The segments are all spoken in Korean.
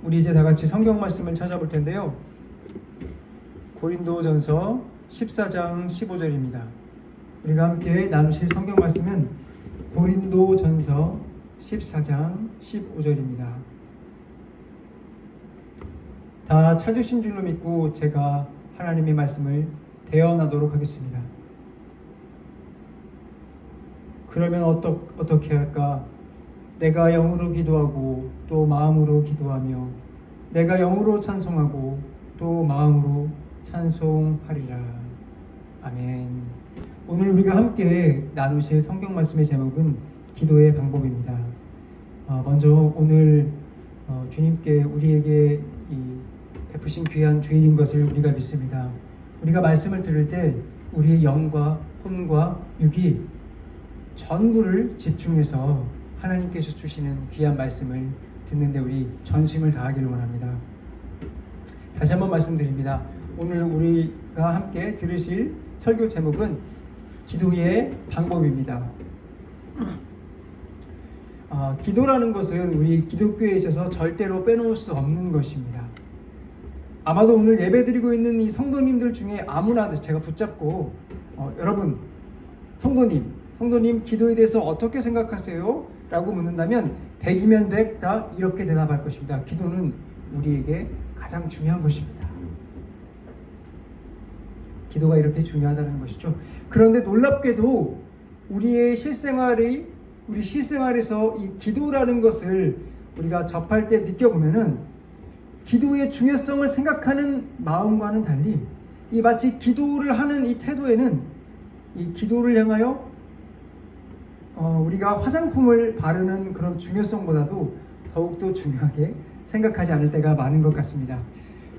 우리 이제 다 같이 성경 말씀을 찾아볼 텐데요. 고린도전서 14장 15절입니다. 우리가 함께 나누실 성경 말씀은 고린도전서 14장 15절입니다. 다 찾으신 줄로 믿고 제가 하나님의 말씀을 대언하도록 하겠습니다. 그러면 어떻게 할까? 내가 영으로 기도하고 또 마음으로 기도하며 내가 영으로 찬송하고 또 마음으로 찬송하리라. 아멘. 오늘 우리가 함께 나누실 성경 말씀의 제목은 기도의 방법입니다. 먼저 오늘 주님께 우리에게 베푸신 귀한 주일인 것을 우리가 믿습니다. 우리가 말씀을 들을 때 우리의 영과 혼과 육이 전부를 집중해서 하나님께서 주시는 귀한 말씀을 듣는데 우리 전심을 다하기를 원합니다. 다시 한번 말씀드립니다. 오늘 우리가 함께 들으실 설교 제목은 기도의 방법입니다. 기도라는 것은 우리 기독교에 있어서 절대로 빼놓을 수 없는 것입니다. 아마도 오늘 예배드리고 있는 이 성도님들 중에 아무나 제가 붙잡고 여러분 성도님 기도에 대해서 어떻게 생각하세요? 라고 묻는다면 100이면 100 다 이렇게 대답할 것입니다. 기도는 우리에게 가장 중요한 것입니다. 기도가 이렇게 중요하다는 것이죠. 그런데 놀랍게도 우리 실생활에서 이 기도라는 것을 우리가 접할 때 느껴보면은 기도의 중요성을 생각하는 마음과는 달리 이 마치 기도를 하는 이 태도에는 이 기도를 향하여 우리가 화장품을 바르는 그런 중요성보다도 더욱더 중요하게 생각하지 않을 때가 많은 것 같습니다.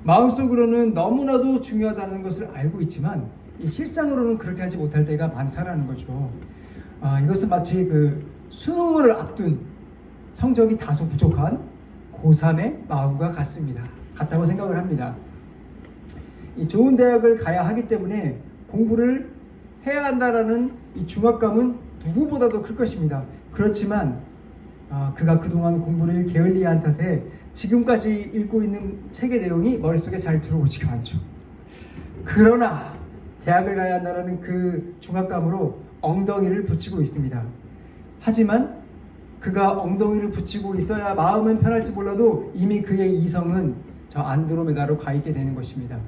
마음속으로는 너무나도 중요하다는 것을 알고 있지만 이 실상으로는 그렇게 하지 못할 때가 많다라는 거죠. 이것은 마치 수능을 앞둔 성적이 다소 부족한 고3의 마음과 같다고 생각을 합니다. 이 좋은 대학을 가야 하기 때문에 공부를 해야 한다라는 이 중압감은 누구보다도 클 것입니다. 그렇지만 그가 그동안 공부를 게을리한 탓에 지금까지 읽고 있는 책의 내용이 머릿속에 잘 들어오지가 않죠. 그러나 대학을 가야 한다는 그 중압감으로 엉덩이를 붙이고 있습니다. 하지만 그가 엉덩이를 붙이고 있어야 마음은 편할지 몰라도 이미 그의 이성은 저 안드로메다로 가 있게 되는 것입니다.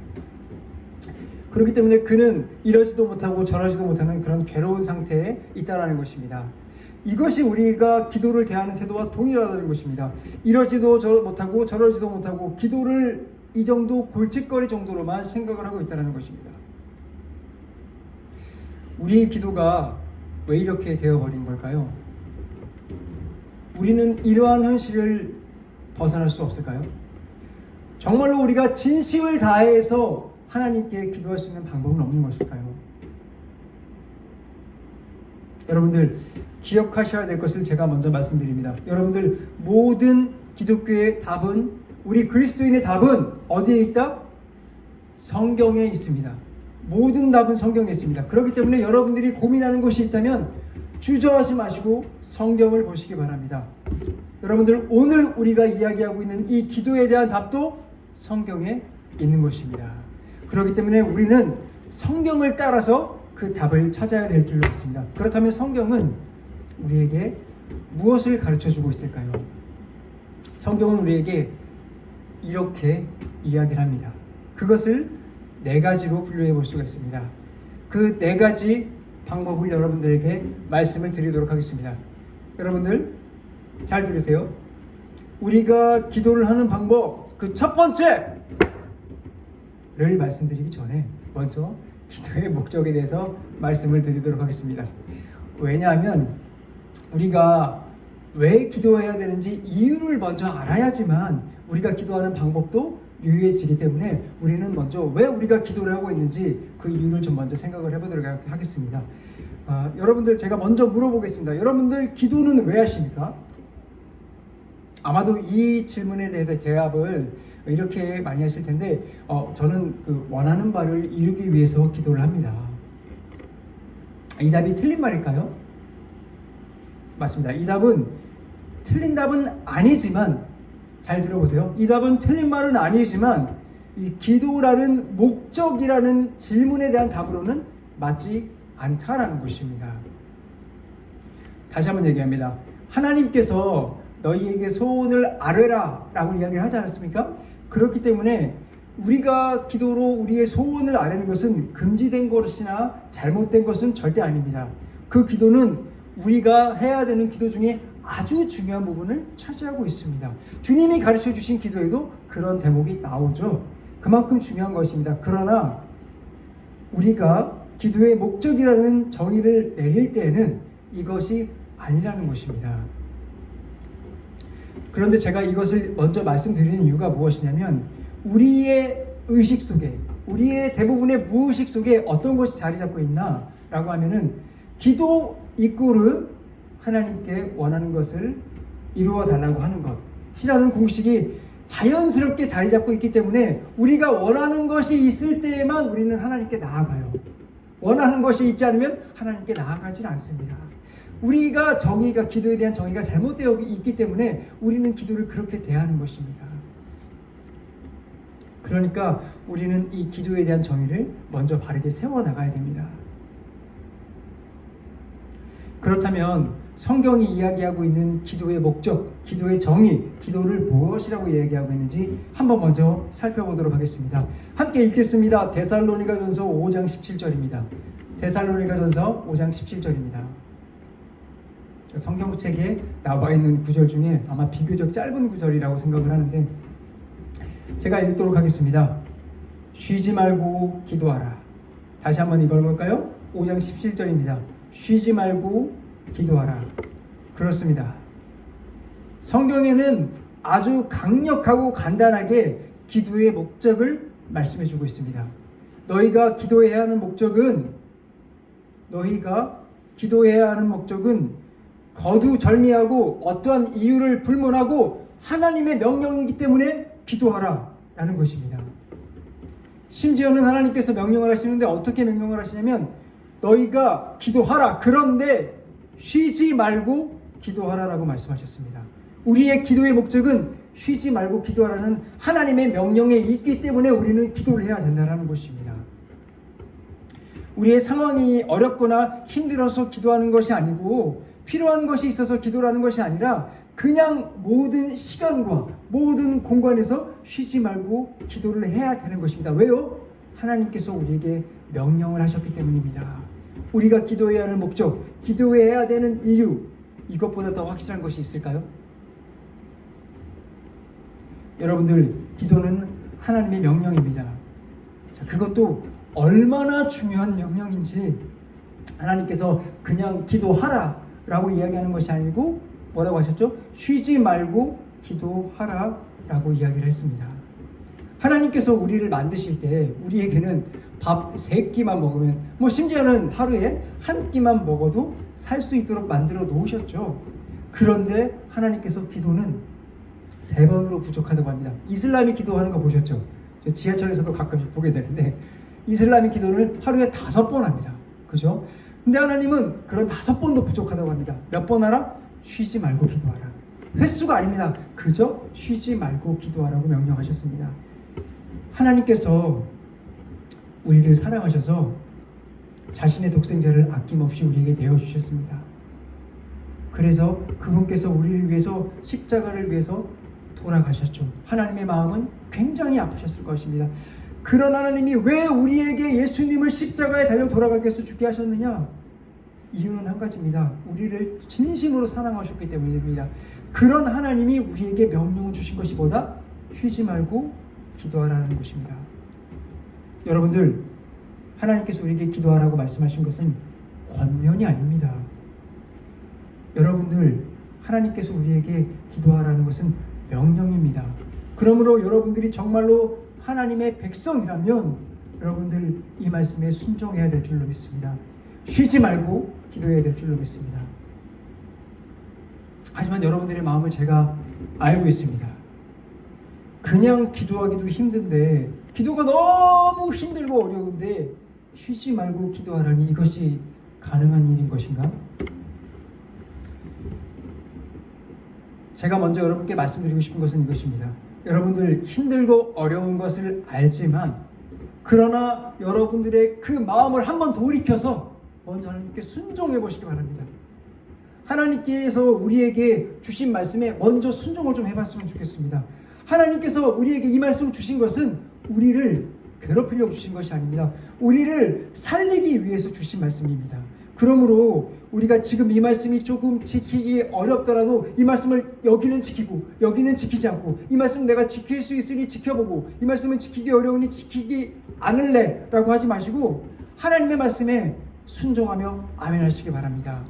그렇기 때문에 그는 이러지도 못하고 저러지도 못하는 그런 괴로운 상태에 있다는 것입니다. 이것이 우리가 기도를 대하는 태도와 동일하다는 것입니다. 이러지도 못하고 저러지도 못하고 기도를 이 정도 골칫거리 정도로만 생각을 하고 있다는 것입니다. 우리의 기도가 왜 이렇게 되어버린 걸까요? 우리는 이러한 현실을 벗어날 수 없을까요? 정말로 우리가 진심을 다해서 하나님께 기도할 수 있는 방법은 없는 것일까요? 여러분들 기억하셔야 될 것을 제가 먼저 말씀드립니다. 여러분들 모든 기독교의 답은 우리 그리스도인의 답은 어디에 있다? 성경에 있습니다. 모든 답은 성경에 있습니다. 그렇기 때문에 여러분들이 고민하는 것이 있다면 주저하지 마시고 성경을 보시기 바랍니다. 여러분들 오늘 우리가 이야기하고 있는 이 기도에 대한 답도 성경에 있는 것입니다. 그렇기 때문에 우리는 성경을 따라서 그 답을 찾아야 될 줄로 믿습니다. 그렇다면 성경은 우리에게 무엇을 가르쳐주고 있을까요? 성경은 우리에게 이렇게 이야기를 합니다. 그것을 4가지로 분류해 볼 수가 있습니다. 그 4가지 방법을 여러분들에게 말씀을 드리도록 하겠습니다. 여러분들 잘 들으세요. 우리가 기도를 하는 방법 그 첫 번째를 말씀드리기 전에 먼저 기도의 목적에 대해서 말씀을 드리도록 하겠습니다. 왜냐하면 우리가 왜 기도해야 되는지 이유를 먼저 알아야지만 우리가 기도하는 방법도 유효해지기 때문에 우리는 먼저 왜 우리가 기도를 하고 있는지 그 이유를 좀 먼저 생각을 해보도록 하겠습니다. 여러분들 제가 먼저 물어보겠습니다. 여러분들 기도는 왜 하십니까? 아마도 이 질문에 대해 대답을 이렇게 많이 하실 텐데 저는 원하는 바를 이루기 위해서 기도를 합니다. 이 답이 틀린 말일까요? 맞습니다. 이 답은 틀린 답은 아니지만 잘 들어보세요. 이 답은 틀린 말은 아니지만 이 기도라는 목적이라는 질문에 대한 답으로는 맞지 않다라는 것입니다. 다시 한번 얘기합니다. 하나님께서 너희에게 소원을 아뢰라 라고 이야기를 하지 않았습니까? 그렇기 때문에 우리가 기도로 우리의 소원을 아뢰는 것은 금지된 것이나 잘못된 것은 절대 아닙니다. 그 기도는 우리가 해야 되는 기도 중에 아주 중요한 부분을 차지하고 있습니다. 주님이 가르쳐 주신 기도에도 그런 대목이 나오죠. 그만큼 중요한 것입니다. 그러나 우리가 기도의 목적이라는 정의를 내릴 때에는 이것이 아니라는 것입니다. 그런데 제가 이것을 먼저 말씀드리는 이유가 무엇이냐면 우리의 의식 속에, 우리의 대부분의 무의식 속에 어떤 것이 자리 잡고 있나 라고 하면은 기도 이꼬르 하나님께 원하는 것을 이루어 달라고 하는 것이라는 공식이 자연스럽게 자리 잡고 있기 때문에 우리가 원하는 것이 있을 때에만 우리는 하나님께 나아가요. 원하는 것이 있지 않으면 하나님께 나아가질 않습니다. 우리가 기도에 대한 정의가 잘못되어 있기 때문에 우리는 기도를 그렇게 대하는 것입니다. 그러니까 우리는 이 기도에 대한 정의를 먼저 바르게 세워나가야 됩니다. 그렇다면 성경이 이야기하고 있는 기도의 목적, 기도의 정의, 기도를 무엇이라고 이야기하고 있는지 한번 먼저 살펴보도록 하겠습니다. 함께 읽겠습니다. 데살로니가전서 5장 17절입니다. 데살로니가전서 5장 17절입니다. 성경책에 나와 있는 구절 중에 아마 비교적 짧은 구절이라고 생각을 하는데 제가 읽도록 하겠습니다. 쉬지 말고 기도하라. 다시 한번 읽어볼까요? 5장 17절입니다. 쉬지 말고 기도하라. 그렇습니다. 성경에는 아주 강력하고 간단하게 기도의 목적을 말씀해주고 있습니다. 너희가 기도해야 하는 목적은 거두절미하고 어떠한 이유를 불문하고 하나님의 명령이기 때문에 기도하라 라는 것입니다. 심지어는 하나님께서 명령을 하시는데 어떻게 명령을 하시냐면 너희가 기도하라. 그런데 쉬지 말고 기도하라라고 말씀하셨습니다. 우리의 기도의 목적은 쉬지 말고 기도하라는 하나님의 명령에 있기 때문에 우리는 기도를 해야 된다는 것입니다. 우리의 상황이 어렵거나 힘들어서 기도하는 것이 아니고 필요한 것이 있어서 기도라는 것이 아니라 그냥 모든 시간과 모든 공간에서 쉬지 말고 기도를 해야 되는 것입니다. 왜요? 하나님께서 우리에게 명령을 하셨기 때문입니다. 우리가 기도해야 하는 목적, 기도해야 되는 이유, 이것보다 더 확실한 것이 있을까요? 여러분들, 기도는 하나님의 명령입니다. 자, 그것도 얼마나 중요한 명령인지 하나님께서 그냥 기도하라 라고 이야기하는 것이 아니고 뭐라고 하셨죠? 쉬지 말고 기도하라 라고 이야기를 했습니다. 하나님께서 우리를 만드실 때 우리에게는 밥 3끼만 먹으면 심지어는 하루에 1끼만 먹어도 살 수 있도록 만들어 놓으셨죠. 그런데 하나님께서 기도는 3번으로 부족하다고 합니다. 이슬람이 기도하는 거 보셨죠? 저 지하철에서도 가끔씩 보게 되는데 이슬람이 기도를 하루에 5번 합니다. 그죠? 근데 하나님은 그런 5번도 부족하다고 합니다. 몇 번 하라? 쉬지 말고 기도하라. 횟수가 아닙니다. 그저 쉬지 말고 기도하라고 명령하셨습니다. 하나님께서 우리를 사랑하셔서 자신의 독생자를 아낌없이 우리에게 내어주셨습니다. 그래서 그분께서 우리를 위해서 십자가를 위해서 돌아가셨죠. 하나님의 마음은 굉장히 아프셨을 것입니다. 그런 하나님이 왜 우리에게 예수님을 십자가에 달려 돌아가게 해서 죽게 하셨느냐? 이유는 한 가지입니다. 우리를 진심으로 사랑하셨기 때문입니다. 그런 하나님이 우리에게 명령을 주신 것이 뭐다? 쉬지 말고 기도하라는 것입니다. 여러분들, 하나님께서 우리에게 기도하라고 말씀하신 것은 권면이 아닙니다. 여러분들, 하나님께서 우리에게 기도하라는 것은 명령입니다. 그러므로 여러분들이 정말로 하나님의 백성이라면 여러분들 이 말씀에 순종해야 될 줄로 믿습니다. 쉬지 말고 기도해야 될 줄로 믿습니다. 하지만 여러분들의 마음을 제가 알고 있습니다. 그냥 기도하기도 힘든데, 기도가 너무 힘들고 어려운데 쉬지 말고 기도하라니 이것이 가능한 일인 것인가? 제가 먼저 여러분께 말씀드리고 싶은 것은 이것입니다. 여러분들 힘들고 어려운 것을 알지만 그러나 여러분들의 그 마음을 한번 돌이켜서 먼저 하나님께 순종해 보시기 바랍니다. 하나님께서 우리에게 주신 말씀에 먼저 순종을 좀 해봤으면 좋겠습니다. 하나님께서 우리에게 이 말씀 주신 것은 우리를 괴롭히려고 주신 것이 아닙니다. 우리를 살리기 위해서 주신 말씀입니다. 그러므로 우리가 지금 이 말씀이 조금 지키기 어렵더라도 이 말씀을 여기는 지키고 여기는 지키지 않고, 이 말씀은 내가 지킬 수 있으니 지켜보고 이 말씀은 지키기 어려우니 지키기 않을래 라고 하지 마시고 하나님의 말씀에 순종하며 아멘 하시기 바랍니다.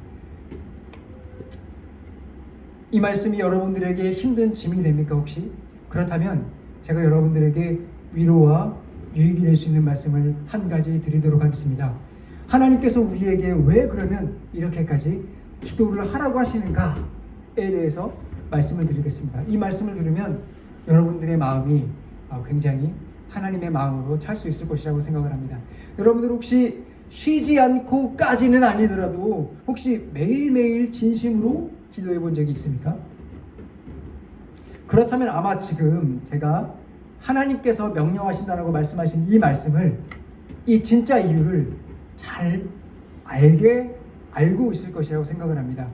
이 말씀이 여러분들에게 힘든 짐이 됩니까 혹시? 그렇다면 제가 여러분들에게 위로와 유익이 될 수 있는 말씀을 한 가지 드리도록 하겠습니다. 하나님께서 우리에게 왜 그러면 이렇게까지 기도를 하라고 하시는가에 대해서 말씀을 드리겠습니다. 이 말씀을 들으면 여러분들의 마음이 굉장히 하나님의 마음으로 찰 수 있을 것이라고 생각을 합니다. 여러분들 혹시 쉬지 않고까지는 아니더라도 혹시 매일매일 진심으로 기도해 본 적이 있습니까? 그렇다면 아마 지금 제가 하나님께서 명령하신다라고 말씀하신 이 말씀을, 이 진짜 이유를 잘 알고 있을 것이라고 생각을 합니다.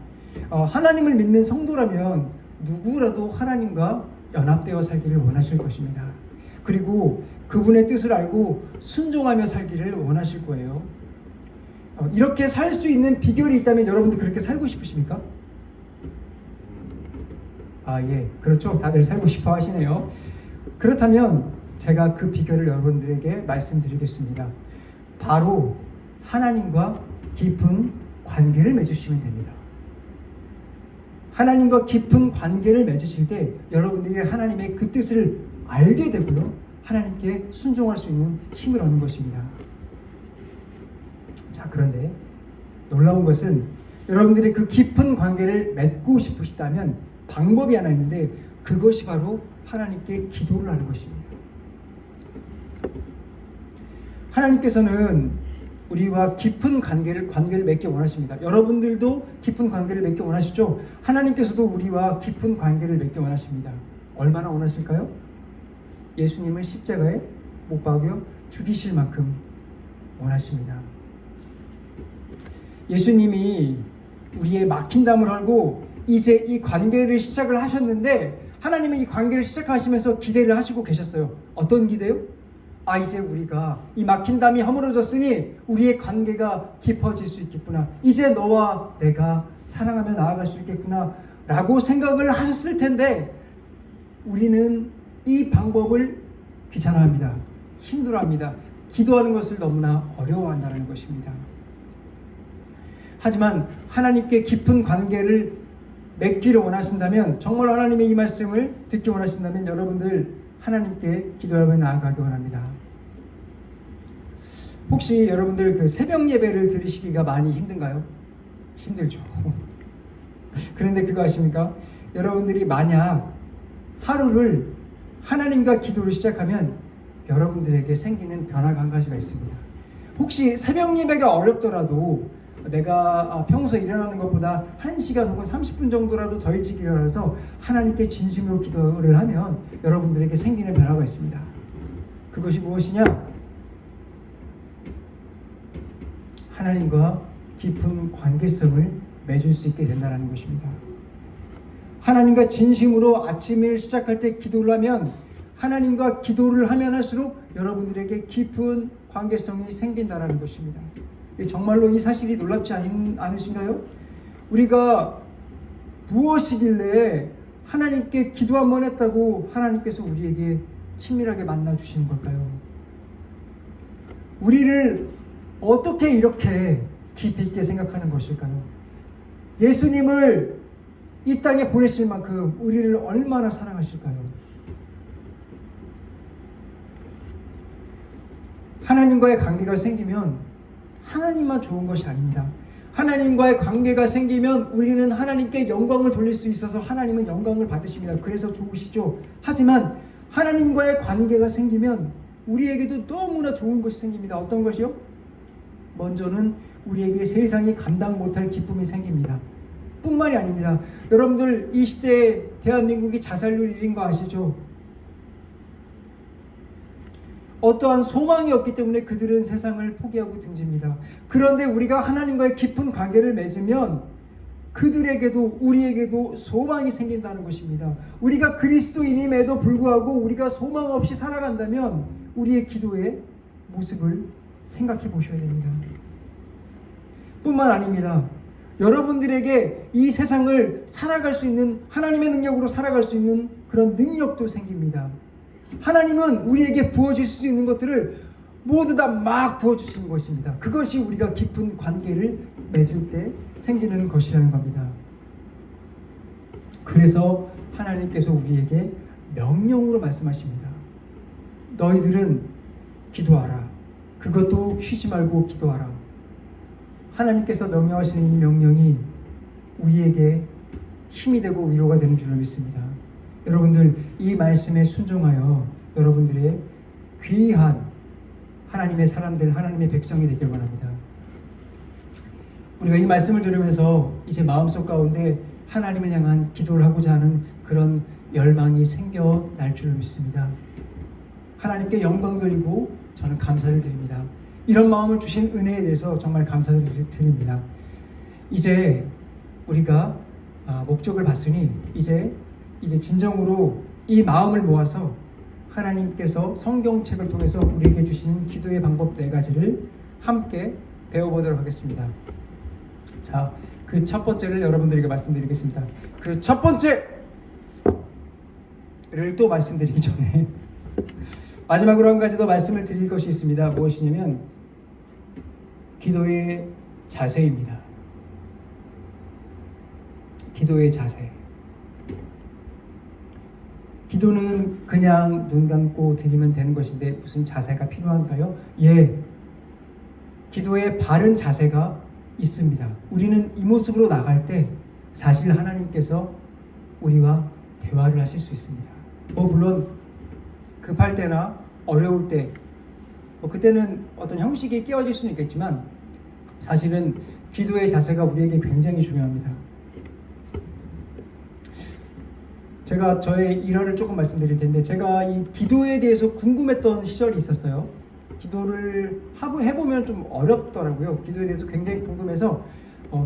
하나님을 믿는 성도라면 누구라도 하나님과 연합되어 살기를 원하실 것입니다. 그리고 그분의 뜻을 알고 순종하며 살기를 원하실 거예요. 이렇게 살 수 있는 비결이 있다면 여러분들 그렇게 살고 싶으십니까? 예, 그렇죠. 다들 살고 싶어 하시네요. 그렇다면 제가 그 비결을 여러분들에게 말씀드리겠습니다. 바로 하나님과 깊은 관계를 맺으시면 됩니다. 하나님과 깊은 관계를 맺으실 때 여러분들이 하나님의 그 뜻을 알게 되고요, 하나님께 순종할 수 있는 힘을 얻는 것입니다. 자, 그런데 놀라운 것은 여러분들이 그 깊은 관계를 맺고 싶으시다면 방법이 하나 있는데, 그것이 바로 하나님께 기도를 하는 것입니다. 하나님께서는 우리와 깊은 관계를 맺기 원하십니다. 여러분들도 깊은 관계를 맺기 원하시죠? 하나님께서도 우리와 깊은 관계를 맺기 원하십니다. 얼마나 원하실까요? 예수님을 십자가에 못 박여 죽이실 만큼 원하십니다. 예수님이 우리의 막힌 담을 헐고 이제 이 관계를 시작을 하셨는데, 하나님은 이 관계를 시작하시면서 기대를 하시고 계셨어요. 어떤 기대요? 이제 우리가 이 막힌 담이 허물어졌으니 우리의 관계가 깊어질 수 있겠구나, 이제 너와 내가 사랑하며 나아갈 수 있겠구나 라고 생각을 하셨을 텐데, 우리는 이 방법을 귀찮아합니다. 힘들어합니다. 기도하는 것을 너무나 어려워한다는 것입니다. 하지만 하나님께 깊은 관계를 맺기를 원하신다면, 정말 하나님의 이 말씀을 듣기 원하신다면 여러분들 하나님께 기도하며 나아가기 원합니다. 혹시 여러분들 그 새벽 예배를 드리시기가 많이 힘든가요? 힘들죠. 그런데 그거 아십니까? 여러분들이 만약 하루를 하나님과 기도를 시작하면 여러분들에게 생기는 변화가 한 가지가 있습니다. 혹시 새벽 예배가 어렵더라도 내가 평소에 일어나는 것보다 1시간 혹은 30분 정도라도 더 일찍 일어나서 하나님께 진심으로 기도를 하면 여러분들에게 생기는 변화가 있습니다. 그것이 무엇이냐? 하나님과 깊은 관계성을 맺을 수 있게 된다는 것입니다. 하나님과 진심으로 아침을 시작할 때 기도를 하면, 하나님과 기도를 하면 할수록 여러분들에게 깊은 관계성이 생긴다는 것입니다. 정말로 이 사실이 놀랍지 않으신가요? 우리가 무엇이길래 하나님께 기도 한번 했다고 하나님께서 우리에게 친밀하게 만나 주시는 걸까요? 우리를 어떻게 이렇게 깊이 있게 생각하는 것일까요? 예수님을 이 땅에 보내실 만큼 우리를 얼마나 사랑하실까요? 하나님과의 관계가 생기면 하나님만 좋은 것이 아닙니다. 하나님과의 관계가 생기면 우리는 하나님께 영광을 돌릴 수 있어서 하나님은 영광을 받으십니다. 그래서 좋으시죠. 하지만 하나님과의 관계가 생기면 우리에게도 너무나 좋은 것이 생깁니다. 어떤 것이요? 먼저는 우리에게 세상이 감당 못할 기쁨이 생깁니다. 뿐만이 아닙니다. 여러분들 이 시대에 대한민국이 자살률 1인 거 아시죠? 어떠한 소망이 없기 때문에 그들은 세상을 포기하고 등집니다. 그런데 우리가 하나님과의 깊은 관계를 맺으면 그들에게도 우리에게도 소망이 생긴다는 것입니다. 우리가 그리스도인임에도 불구하고 우리가 소망 없이 살아간다면 우리의 기도의 모습을 생각해 보셔야 됩니다. 뿐만 아닙니다. 여러분들에게 이 세상을 살아갈 수 있는, 하나님의 능력으로 살아갈 수 있는 그런 능력도 생깁니다. 하나님은 우리에게 부어줄 수 있는 것들을 모두 다 막 부어주시는 것입니다. 그것이 우리가 깊은 관계를 맺을 때 생기는 것이라는 겁니다. 그래서 하나님께서 우리에게 명령으로 말씀하십니다. 너희들은 기도하라. 그것도 쉬지 말고 기도하라. 하나님께서 명령하시는 이 명령이 우리에게 힘이 되고 위로가 되는 줄을 믿습니다. 여러분들 이 말씀에 순종하여 여러분들의 귀한 하나님의 사람들, 하나님의 백성이 되길 원합니다. 우리가 이 말씀을 들으면서 이제 마음속 가운데 하나님을 향한 기도를 하고자 하는 그런 열망이 생겨날 줄을 믿습니다. 하나님께 영광 돌리고 저는 감사를 드립니다. 이런 마음을 주신 은혜에 대해서 정말 감사를 드립니다. 이제 우리가 목적을 봤으니 이제 진정으로 이 마음을 모아서 하나님께서 성경책을 통해서 우리에게 주시는 기도의 방법 4가지를 함께 배워보도록 하겠습니다. 자, 그 첫 번째를 여러분들에게 말씀드리겠습니다. 그 첫 번째를 또 말씀드리기 전에 마지막으로 한 가지 더 말씀을 드릴 것이 있습니다. 무엇이냐면 기도의 자세입니다. 기도의 자세. 기도는 그냥 눈 감고 드리면 되는 것인데 무슨 자세가 필요한가요? 예. 기도의 바른 자세가 있습니다. 우리는 이 모습으로 나갈 때 사실 하나님께서 우리와 대화를 하실 수 있습니다. 물론 급할 때나 어려울 때 그때는 어떤 형식이 끼워질 수는 있겠지만 사실은 기도의 자세가 우리에게 굉장히 중요합니다. 제가 저의 일화를 조금 말씀드릴 텐데 제가 이 기도에 대해서 궁금했던 시절이 있었어요. 기도를 해보면 좀 어렵더라고요. 기도에 대해서 굉장히 궁금해서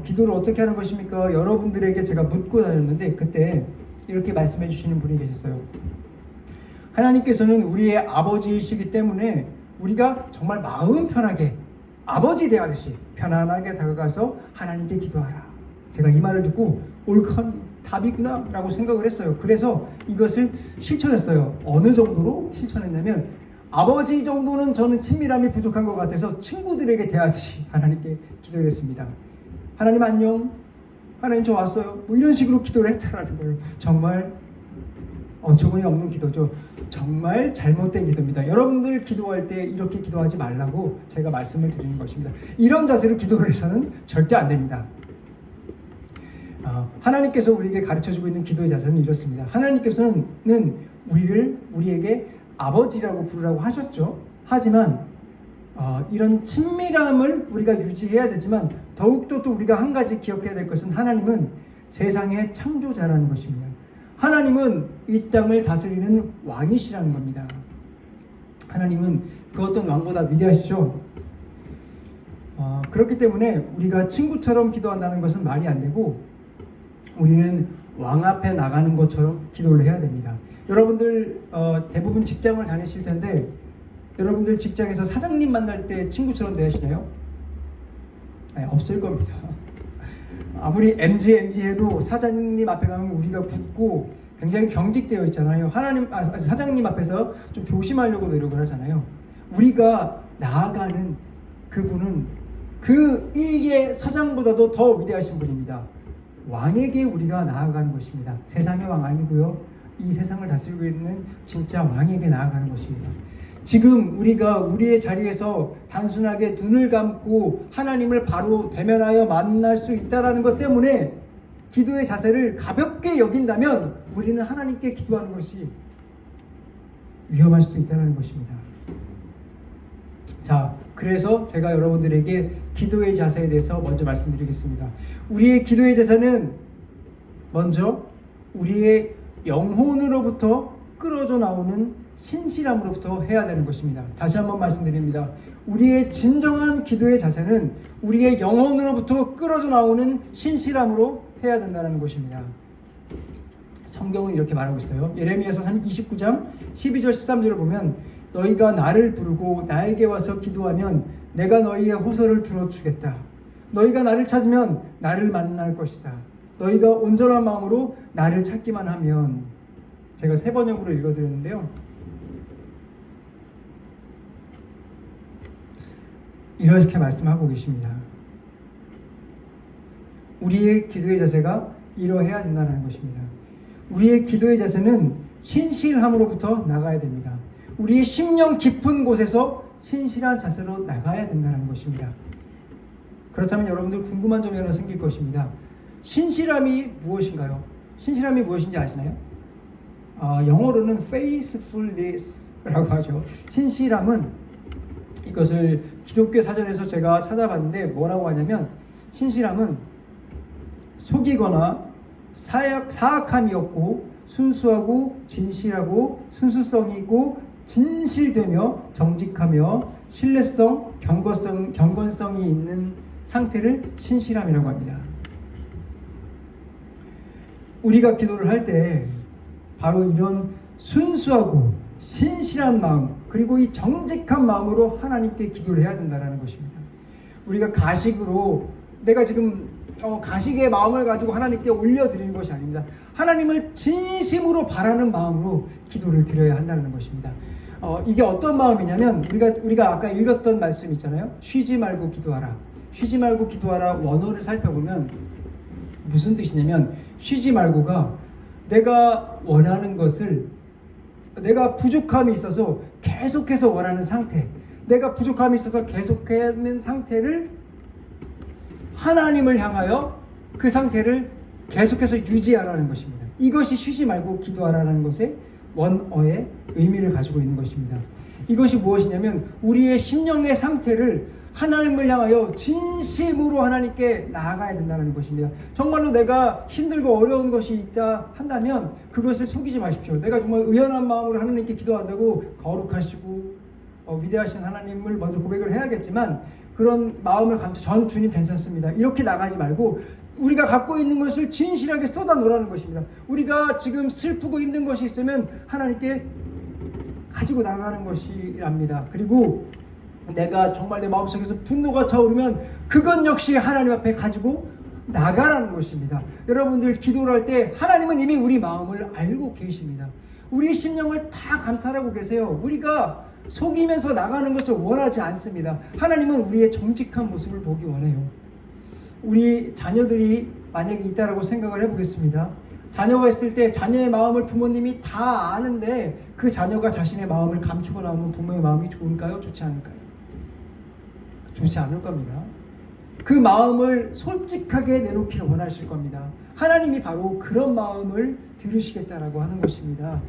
기도를 어떻게 하는 것입니까? 여러분들에게 제가 묻고 다녔는데 그때 이렇게 말씀해 주시는 분이 계셨어요. 하나님께서는 우리의 아버지이시기 때문에 우리가 정말 마음 편하게 아버지 대하듯이 편안하게 다가가서 하나님께 기도하라. 제가 이 말을 듣고 옳거니 답이구나 라고 생각을 했어요. 그래서 이것을 실천했어요. 어느 정도로 실천했냐면 아버지 정도는 저는 친밀함이 부족한 것 같아서 친구들에게 대하듯이 하나님께 기도를 했습니다. 하나님 안녕, 하나님 저 왔어요, 이런 식으로 기도를 했다라는 거예요. 정말 어처구니 없는 기도죠. 정말 잘못된 기도입니다. 여러분들 기도할 때 이렇게 기도하지 말라고 제가 말씀을 드리는 것입니다. 이런 자세로 기도를 해서는 절대 안 됩니다. 하나님께서 우리에게 가르쳐주고 있는 기도의 자세는 이렇습니다. 하나님께서는 우리에게 아버지라고 부르라고 하셨죠. 하지만 이런 친밀함을 우리가 유지해야 되지만 더욱더 또 우리가 한 가지 기억해야 될 것은 하나님은 세상의 창조자라는 것입니다. 하나님은 이 땅을 다스리는 왕이시라는 겁니다. 하나님은 그 어떤 왕보다 위대하시죠. 그렇기 때문에 우리가 친구처럼 기도한다는 것은 말이 안 되고 우리는 왕 앞에 나가는 것처럼 기도를 해야 됩니다. 여러분들 대부분 직장을 다니실 텐데 여러분들 직장에서 사장님 만날 때 친구처럼 대하시나요? 없을 겁니다. 아무리 MG 해도 사장님 앞에 가면 우리가 굳고 굉장히 경직되어 있잖아요. 사장님 앞에서 좀 조심하려고 노력을 하잖아요. 우리가 나아가는 그분은 그 일의 사장보다도 더 위대하신 분입니다. 왕에게 우리가 나아가는 것입니다. 세상의 왕 아니고요. 이 세상을 다스리고 있는 진짜 왕에게 나아가는 것입니다. 지금 우리가 우리의 자리에서 단순하게 눈을 감고 하나님을 바로 대면하여 만날 수 있다는 것 때문에 기도의 자세를 가볍게 여긴다면 우리는 하나님께 기도하는 것이 위험할 수도 있다는 것입니다. 자, 그래서 제가 여러분들에게 기도의 자세에 대해서 먼저 말씀드리겠습니다. 우리의 기도의 자세는 먼저 우리의 영혼으로부터 끌어져 나오는 신실함으로부터 해야 되는 것입니다. 다시 한번 말씀드립니다. 우리의 진정한 기도의 자세는 우리의 영혼으로부터 끌어져 나오는 신실함으로 해야 된다는 것입니다. 성경은 이렇게 말하고 있어요. 예레미야서 29장 12절 13절을 보면 너희가 나를 부르고 나에게 와서 기도하면 내가 너희의 호소를 들어주겠다. 너희가 나를 찾으면 나를 만날 것이다. 너희가 온전한 마음으로 나를 찾기만 하면. 제가 세 번역으로 읽어드렸는데요. 이렇게 말씀하고 계십니다. 우리의 기도의 자세가 이러해야 된다는 것입니다. 우리의 기도의 자세는 신실함으로부터 나가야 됩니다. 우리의 심령 깊은 곳에서 신실한 자세로 나가야 된다는 것입니다. 그렇다면 여러분들 궁금한 점이 하나 생길 것입니다. 신실함이 무엇인가요? 신실함이 무엇인지 아시나요? 영어로는 faithfulness라고 하죠. 신실함은, 이것을 기독교 사전에서 제가 찾아봤는데 뭐라고 하냐면, 신실함은 속이거나 사악함이 없고 순수하고 진실하고 순수성이고 진실되며 정직하며 신뢰성, 경건성이 있는 상태를 신실함이라고 합니다. 우리가 기도를 할 때 바로 이런 순수하고 신실한 마음, 그리고 이 정직한 마음으로 하나님께 기도를 해야 된다는 것입니다. 우리가 가식으로, 내가 지금 가식의 마음을 가지고 하나님께 올려드리는 것이 아닙니다. 하나님을 진심으로 바라는 마음으로 기도를 드려야 한다는 것입니다. 이게 어떤 마음이냐면, 우리가 아까 읽었던 말씀 있잖아요. 쉬지 말고 기도하라. 쉬지 말고 기도하라 원어를 살펴보면 무슨 뜻이냐면, 쉬지 말고가 내가 원하는 것을, 내가 부족함이 있어서 계속해서 원하는 상태, 내가 부족함이 있어서 계속하는 상태를 하나님을 향하여 그 상태를 계속해서 유지하라는 것입니다. 이것이 쉬지 말고 기도하라는 것의 원어의 의미를 가지고 있는 것입니다. 이것이 무엇이냐면, 우리의 심령의 상태를 하나님을 향하여 진심으로 하나님께 나아가야 된다는 것입니다. 정말로 내가 힘들고 어려운 것이 있다 한다면 그것을 속이지 마십시오. 내가 정말 의연한 마음으로 하나님께 기도한다고 거룩하시고 위대하신 하나님을 먼저 고백을 해야겠지만, 그런 마음을 감춰 전 주님 괜찮습니다, 이렇게 나가지 말고 우리가 갖고 있는 것을 진실하게 쏟아 놓으라는 것입니다. 우리가 지금 슬프고 힘든 것이 있으면 하나님께 가지고 나가는 것이랍니다. 그리고 내가 정말 내 마음속에서 분노가 차오르면 그것 역시 하나님 앞에 가지고 나가라는 것입니다. 여러분들 기도를 할 때 하나님은 이미 우리 마음을 알고 계십니다. 우리 심령을 다 감찰하고 계세요. 우리가 속이면서 나가는 것을 원하지 않습니다. 하나님은 우리의 정직한 모습을 보기 원해요. 우리 자녀들이 만약에 있다라고 생각을 해보겠습니다. 자녀가 있을 때 자녀의 마음을 부모님이 다 아는데 그 자녀가 자신의 마음을 감추고 나오면 부모의 마음이 좋을까요? 좋지 않을까요? 좋지 않을 겁니다. 그 마음을 솔직하게 내놓기를 원하실 겁니다. 하나님이 바로 그런 마음을 들으시겠다라고 하는 것입니다.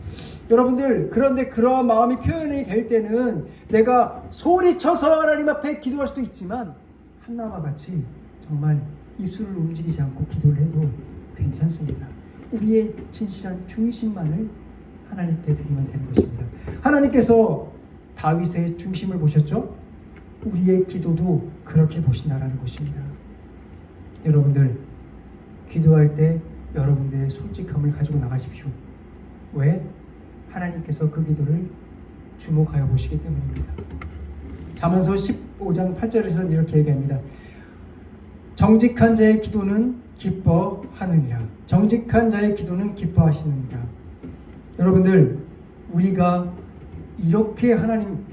여러분들, 그런데 그러한 마음이 표현이 될 때는 내가 소리쳐서 하나님 앞에 기도할 수도 있지만 한나와 같이 정말 입술을 움직이지 않고 기도를 해도 괜찮습니다. 우리의 진실한 중심만을 하나님께 드리면 되는 것입니다. 하나님께서 다윗의 중심을 보셨죠? 우리의 기도도 그렇게 보신다라는 것입니다. 여러분들, 기도할 때 여러분들의 솔직함을 가지고 나가십시오. 왜? 하나님께서 그 기도를 주목하여 보시기 때문입니다. 잠언서 15장 8절에서는 이렇게 얘기합니다. 정직한 자의 기도는 기뻐하느니라. 정직한 자의 기도는 기뻐하시느니라. 여러분들, 우리가 이렇게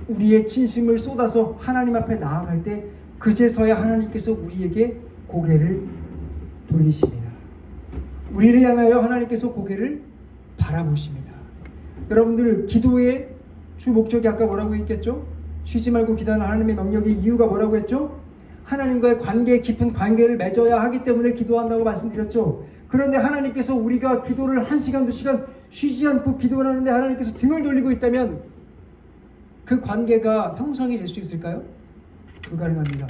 우리의 진심을 쏟아서 하나님 앞에 나아갈 때 그제서야 하나님께서 우리에게 고개를 돌리십니다. 우리를 향하여 하나님께서 고개를 바라보십니다. 여러분들, 기도의 주 목적이 아까 뭐라고 했겠죠? 쉬지 말고 기도하는 하나님의 명령의 이유가 뭐라고 했죠? 하나님과의 깊은 관계를 맺어야 하기 때문에 기도한다고 말씀드렸죠. 그런데 하나님께서 우리가 기도를 1시간, 2시간 쉬지 않고 기도를 하는데 하나님께서 등을 돌리고 있다면 그 관계가 형성이 될 수 있을까요? 불가능합니다.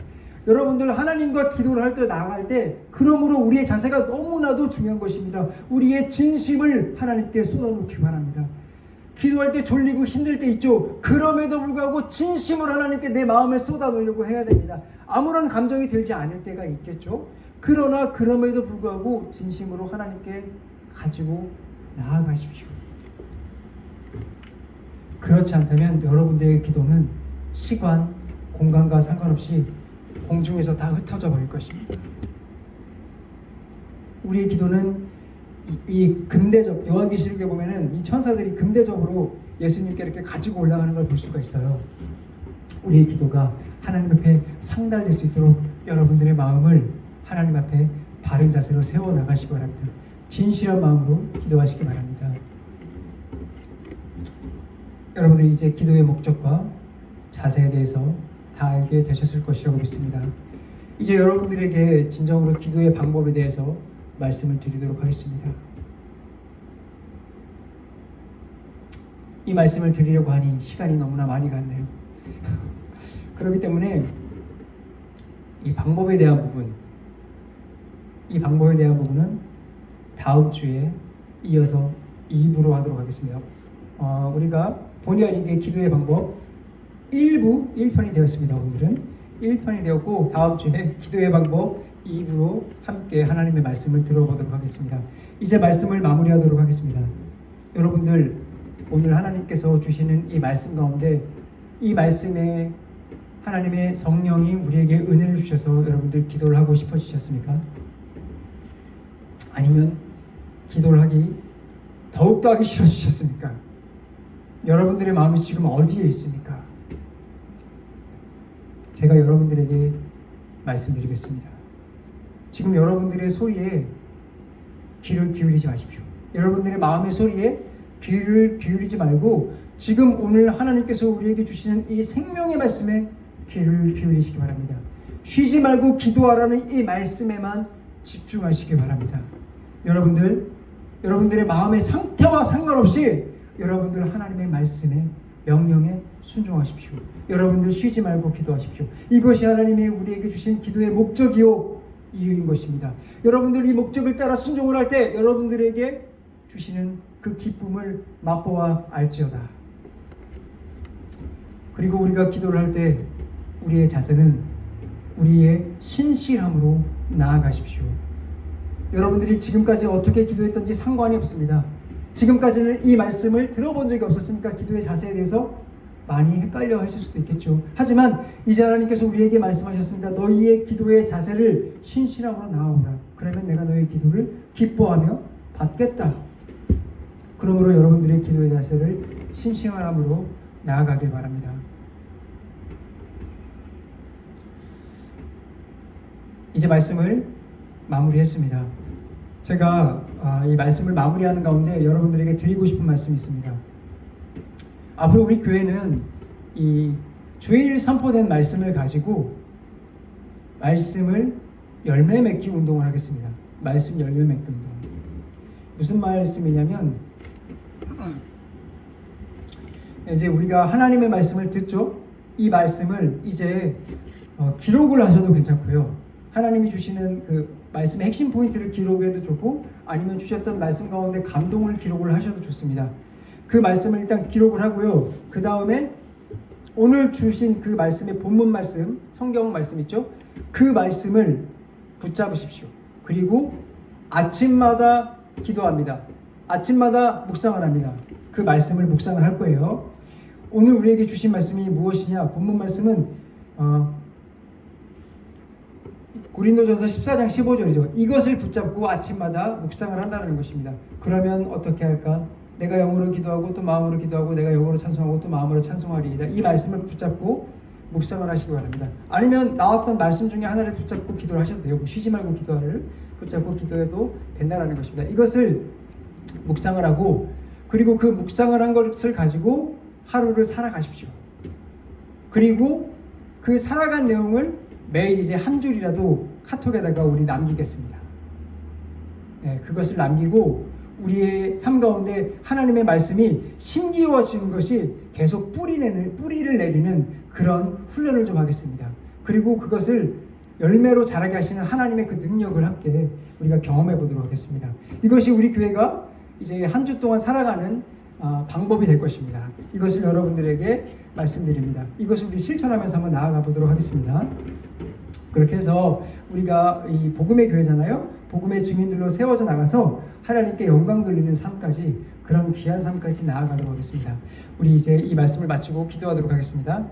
여러분들 하나님과 기도를 할 때 나아갈 때 그러므로 우리의 자세가 너무나도 중요한 것입니다. 우리의 진심을 하나님께 쏟아놓기 바랍니다. 기도할 때 졸리고 힘들 때 있죠. 그럼에도 불구하고 진심으로 하나님께 내 마음을 쏟아놓으려고 해야 됩니다. 아무런 감정이 들지 않을 때가 있겠죠. 그러나 그럼에도 불구하고 진심으로 하나님께 가지고 나아가십시오. 그렇지 않다면 여러분들의 기도는 시간, 공간과 상관없이 공중에서 다 흩어져 버릴 것입니다. 우리의 기도는 이 금대접, 요한계시록에 보면은 이 천사들이 금대접으로 예수님께 이렇게 가지고 올라가는 걸 볼 수가 있어요. 우리의 기도가 하나님 앞에 상달될 수 있도록 여러분들의 마음을 하나님 앞에 바른 자세로 세워 나가시기 바랍니다. 진실한 마음으로 기도하시기 바랍니다. 여러분들이 이제 기도의 목적과 자세에 대해서 다 알게 되셨을 것이라고 믿습니다. 이제 여러분들에게 진정으로 기도의 방법에 대해서 말씀을 드리도록 하겠습니다. 이 말씀을 드리려고 하니 시간이 너무나 많이 갔네요. 그렇기 때문에 이 방법에 대한 부분은 다음 주에 이어서 2부로 하도록 하겠습니다. 우리가 본의 아니게 기도의 방법 1편이 되었습니다. 오늘은 1편이 되었고 다음 주에 기도의 방법 2부로 함께 하나님의 말씀을 들어보도록 하겠습니다. 이제 말씀을 마무리하도록 하겠습니다. 여러분들 오늘 하나님께서 주시는 이 말씀 가운데 이 말씀에 하나님의 성령이 우리에게 은혜를 주셔서 여러분들 기도를 하고 싶어지셨습니까? 아니면 기도를 하기 더욱더 하기 싫어지셨습니까? 여러분들의 마음이 지금 어디에 있습니까? 제가 여러분들에게 말씀드리겠습니다. 지금 여러분들의 소리에 귀를 기울이지 마십시오. 여러분들의 마음의 소리에 귀를 기울이지 말고 지금 오늘 하나님께서 우리에게 주시는 이 생명의 말씀에 귀를 기울이시기 바랍니다. 쉬지 말고 기도하라는 이 말씀에만 집중하시기 바랍니다. 여러분들의 마음의 상태와 상관없이 여러분들 하나님의 말씀에 명령에 순종하십시오. 여러분들 쉬지 말고 기도하십시오. 이것이 하나님이 우리에게 주신 기도의 목적이요 이유인 것입니다. 여러분들 이 목적을 따라 순종을 할 때 여러분들에게 주시는 그 기쁨을 맛보아 알지어다. 그리고 우리가 기도를 할 때 우리의 자세는 우리의 신실함으로 나아가십시오. 여러분들이 지금까지 어떻게 기도했던지 상관이 없습니다. 지금까지는 이 말씀을 들어본 적이 없었으니까 기도의 자세에 대해서 많이 헷갈려 하실 수도 있겠죠. 하지만 이제 하나님께서 우리에게 말씀하셨습니다. 너희의 기도의 자세를 신실함으로 나아오라. 그러면 내가 너희의 기도를 기뻐하며 받겠다. 그러므로 여러분들의 기도의 자세를 신실함으로 나아가길 바랍니다. 이제 말씀을 마무리했습니다. 제가 이 말씀을 마무리하는 가운데 여러분들에게 드리고 싶은 말씀이 있습니다. 앞으로 우리 교회는 이 주일 선포된 말씀을 가지고 말씀을 열매 맺기 운동을 하겠습니다. 말씀 열매 맺기 운동. 무슨 말씀이냐면 이제 우리가 하나님의 말씀을 듣죠. 이 말씀을 이제 기록을 하셔도 괜찮고요. 하나님이 주시는 그 말씀의 핵심 포인트를 기록해도 좋고 아니면 주셨던 말씀 가운데 감동을 기록을 하셔도 좋습니다. 그 말씀을 일단 기록을 하고요. 그 다음에 오늘 주신 그 말씀의 본문 말씀, 성경 말씀 있죠? 그 말씀을 붙잡으십시오. 그리고 아침마다 기도합니다. 아침마다 묵상을 합니다. 그 말씀을 묵상을 할 거예요. 오늘 우리에게 주신 말씀이 무엇이냐? 본문 말씀은 고린도전서 14장 15절이죠. 이것을 붙잡고 아침마다 묵상을 한다는 것입니다. 그러면 어떻게 할까? 내가 영으로 기도하고 또 마음으로 기도하고 내가 영으로 찬송하고 또 마음으로 찬송하리이다. 이 말씀을 붙잡고 묵상을 하시기 바랍니다. 아니면 나왔던 말씀 중에 하나를 붙잡고 기도를 하셔도 돼요. 쉬지 말고 기도를 붙잡고 기도해도 된다는 것입니다. 이것을 묵상을 하고 그리고 그 묵상을 한 것을 가지고 하루를 살아가십시오. 그리고 그 살아간 내용을 매일 이제 한 줄이라도 카톡에다가 우리 남기겠습니다. 그것을 남기고 우리의 삶 가운데 하나님의 말씀이 심기워지는 것이 계속 뿌리를 내리는 그런 훈련을 좀 하겠습니다. 그리고 그것을 열매로 자라게 하시는 하나님의 그 능력을 함께 우리가 경험해 보도록 하겠습니다. 이것이 우리 교회가 이제 한 주 동안 살아가는 방법이 될 것입니다. 이것을 여러분들에게 말씀드립니다. 이것을 우리 실천하면서 한번 나아가 보도록 하겠습니다. 그렇게 해서 우리가 이 복음의 교회잖아요. 복음의 증인들로 세워져 나가서 하나님께 영광 돌리는 삶까지, 그런 귀한 삶까지 나아가도록 하겠습니다. 우리 이제 이 말씀을 마치고 기도하도록 하겠습니다.